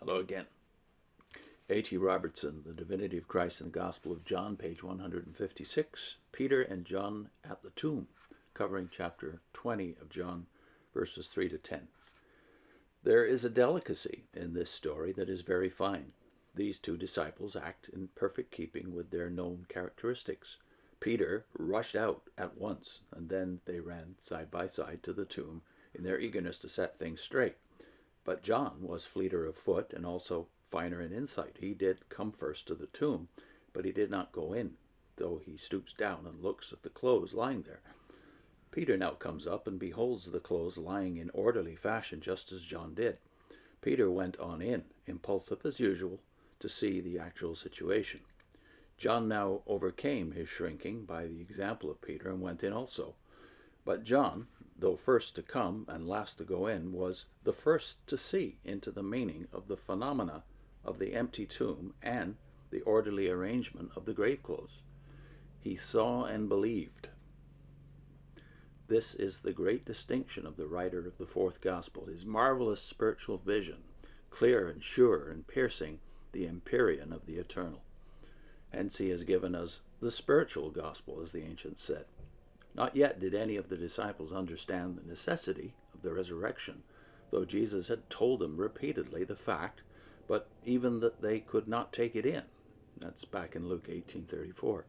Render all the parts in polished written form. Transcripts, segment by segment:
Hello again. A.T. Robertson, The Divinity of Christ in the Gospel of John, page 156. Peter and John at the tomb, covering chapter 20 of John, verses 3 to 10. There is a delicacy in this story that is very fine. These two disciples act in perfect keeping with their known characteristics. Peter rushed out at once, and then they ran side by side to the tomb in their eagerness to set things straight. But John was fleeter of foot and also finer in insight. He did come first to the tomb, but he did not go in, though he stoops down and looks at the clothes lying there. Peter now comes up and beholds the clothes lying in orderly fashion, just as John did. Peter went on in, impulsive as usual, to see the actual situation. John now overcame his shrinking by the example of Peter and went in also. But John, though first to come and last to go in, was the first to see into the meaning of the phenomena of the empty tomb and the orderly arrangement of the grave clothes. He saw and believed. This is the great distinction of the writer of the fourth gospel, his marvelous spiritual vision, clear and sure and piercing the empyrean of the eternal. Hence he has given us the spiritual gospel, as the ancients said. Not yet did any of the disciples understand the necessity of the resurrection, though Jesus had told them repeatedly the fact, but even that they could not take it in. That's back in Luke 18:34.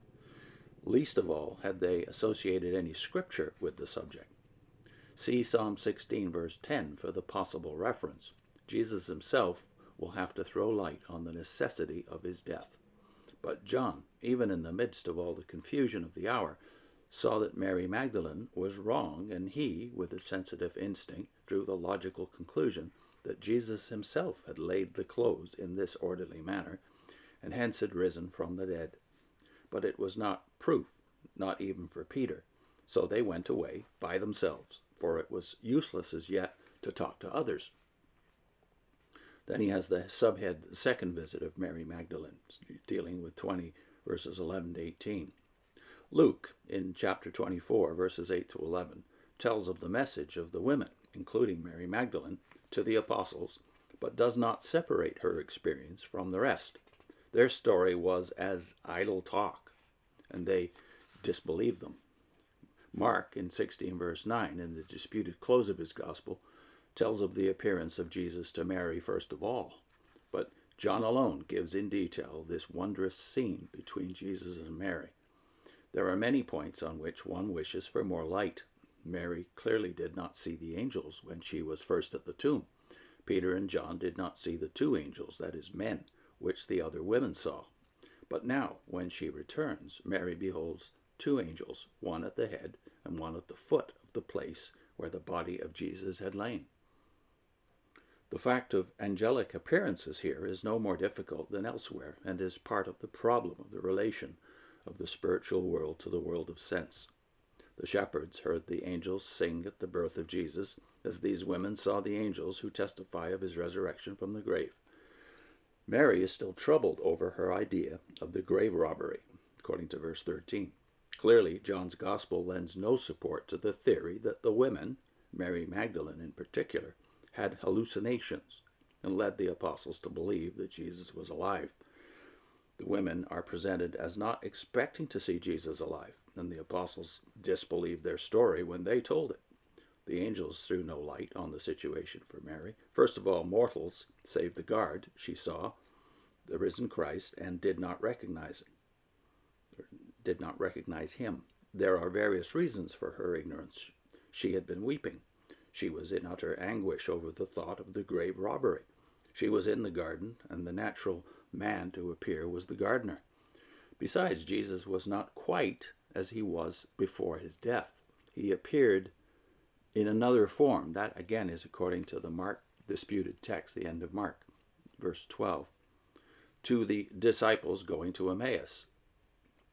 Least of all had they associated any scripture with the subject. See Psalm 16, verse 10 for the possible reference. Jesus himself will have to throw light on the necessity of his death. But John, even in the midst of all the confusion of the hour, saw that Mary Magdalene was wrong, and he, with a sensitive instinct, drew the logical conclusion that Jesus himself had laid the clothes in this orderly manner, and hence had risen from the dead. But it was not proof, not even for Peter, so they went away by themselves, for it was useless as yet to talk to others. Then he has the subhead, the second visit of Mary Magdalene, dealing with 20 verses 11 to 18. Luke, in chapter 24, verses 8 to 11, tells of the message of the women, including Mary Magdalene, to the apostles, but does not separate her experience from the rest. Their story was as idle talk, and they disbelieved them. Mark, in 16 verse 9, in the disputed close of his gospel, tells of the appearance of Jesus to Mary first of all, but John alone gives in detail this wondrous scene between Jesus and Mary. There are many points on which one wishes for more light. Mary clearly did not see the angels when she was first at the tomb. Peter and John did not see the two angels, that is, men, which the other women saw. But now, when she returns, Mary beholds two angels, one at the head and one at the foot of the place where the body of Jesus had lain. The fact of angelic appearances here is no more difficult than elsewhere, and is part of the problem of the relation of the spiritual world to the world of sense. The shepherds heard the angels sing at the birth of Jesus, as these women saw the angels who testify of his resurrection from the grave. Mary is still troubled over her idea of the grave robbery, according to verse 13. Clearly, John's gospel lends no support to the theory that the women, Mary Magdalene in particular, had hallucinations and led the apostles to believe that Jesus was alive. The women are presented as not expecting to see Jesus alive, and the apostles disbelieved their story when they told it. The angels threw no light on the situation for Mary. First of all, mortals, save the guard, she saw the risen Christ and did not recognize him. There are various reasons for her ignorance. She had been weeping. She was in utter anguish over the thought of the grave robbery. She was in the garden, and the natural man to appear was the gardener. Besides, Jesus was not quite as he was before his death. He appeared in another form. That, again, is according to the Mark disputed text, the end of Mark, verse 12, to the disciples going to Emmaus,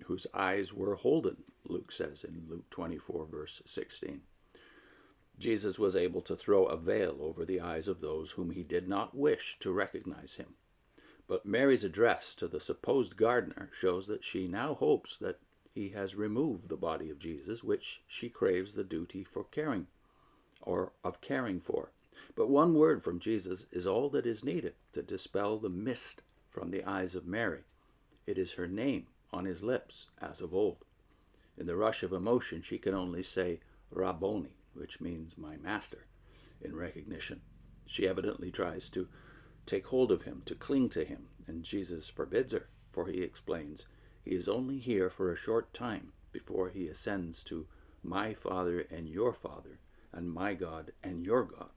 whose eyes were holden, Luke says in Luke 24, verse 16. Jesus was able to throw a veil over the eyes of those whom he did not wish to recognize him. But Mary's address to the supposed gardener shows that she now hopes that he has removed the body of Jesus, which she craves the duty for caring for. But one word from Jesus is all that is needed to dispel the mist from the eyes of Mary. It is her name on his lips, as of old. In the rush of emotion, she can only say Rabboni, which means my master, in recognition. She evidently tries to take hold of him, to cling to him, and Jesus forbids her, for he explains, he is only here for a short time before he ascends to my Father and your Father, and my God and your God.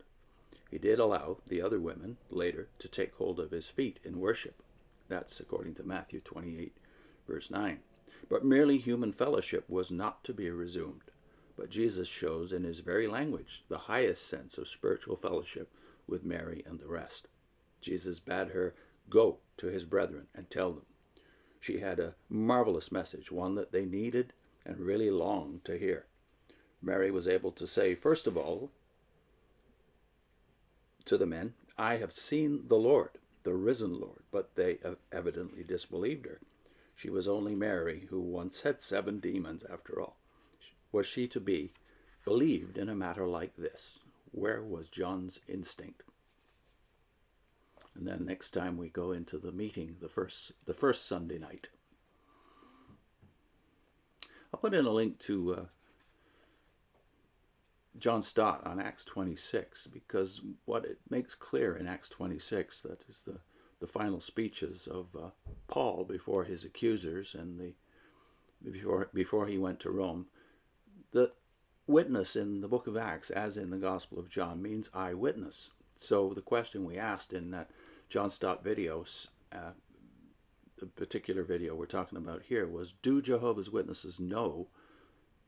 He did allow the other women later to take hold of his feet in worship. That's according to Matthew 28, verse 9. But merely human fellowship was not to be resumed. But Jesus shows in his very language the highest sense of spiritual fellowship with Mary and the rest. Jesus bade her go to his brethren and tell them. She had a marvelous message, one that they needed and really longed to hear. Mary was able to say, first of all, to the men, I have seen the Lord, the risen Lord, but they evidently disbelieved her. She was only Mary, who once had 7 demons after all. Was she to be believed in a matter like this? Where was John's instinct? And then next time we go into the meeting, the first Sunday night. I'll put in a link to John Stott on Acts 26, because what it makes clear in Acts 26, that is the final speeches of Paul before his accusers and before he went to Rome. The witness in the book of Acts, as in the Gospel of John, means eyewitness. So the question we asked in that John Stott video, the particular video we're talking about here, was, do Jehovah's Witnesses know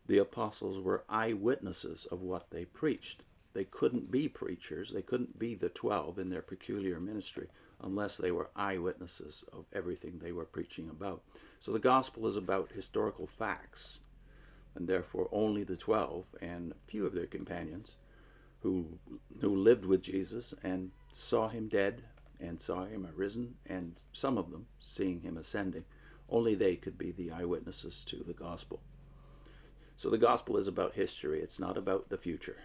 the apostles were eyewitnesses of what they preached? They couldn't be preachers. They couldn't be the 12 in their peculiar ministry unless they were eyewitnesses of everything they were preaching about. So the gospel is about historical facts, and therefore only the 12 and a few of their companions who lived with Jesus and saw him dead and saw him arisen, and some of them seeing him ascending, only they could be the eyewitnesses to the gospel. So the gospel is about history. It's not about the future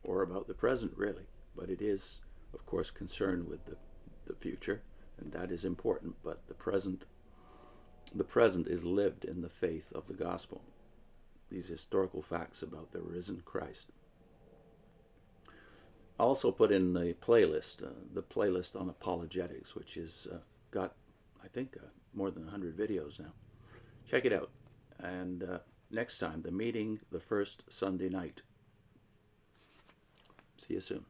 or about the present, really, but it is, of course, concerned with the future, and that is important, but the present is lived in the faith of the gospel, these historical facts about the risen Christ. I also put in the playlist on apologetics, which has got, I think, more than 100 videos now. Check it out. And next time, the meeting, the first Sunday night. See you soon.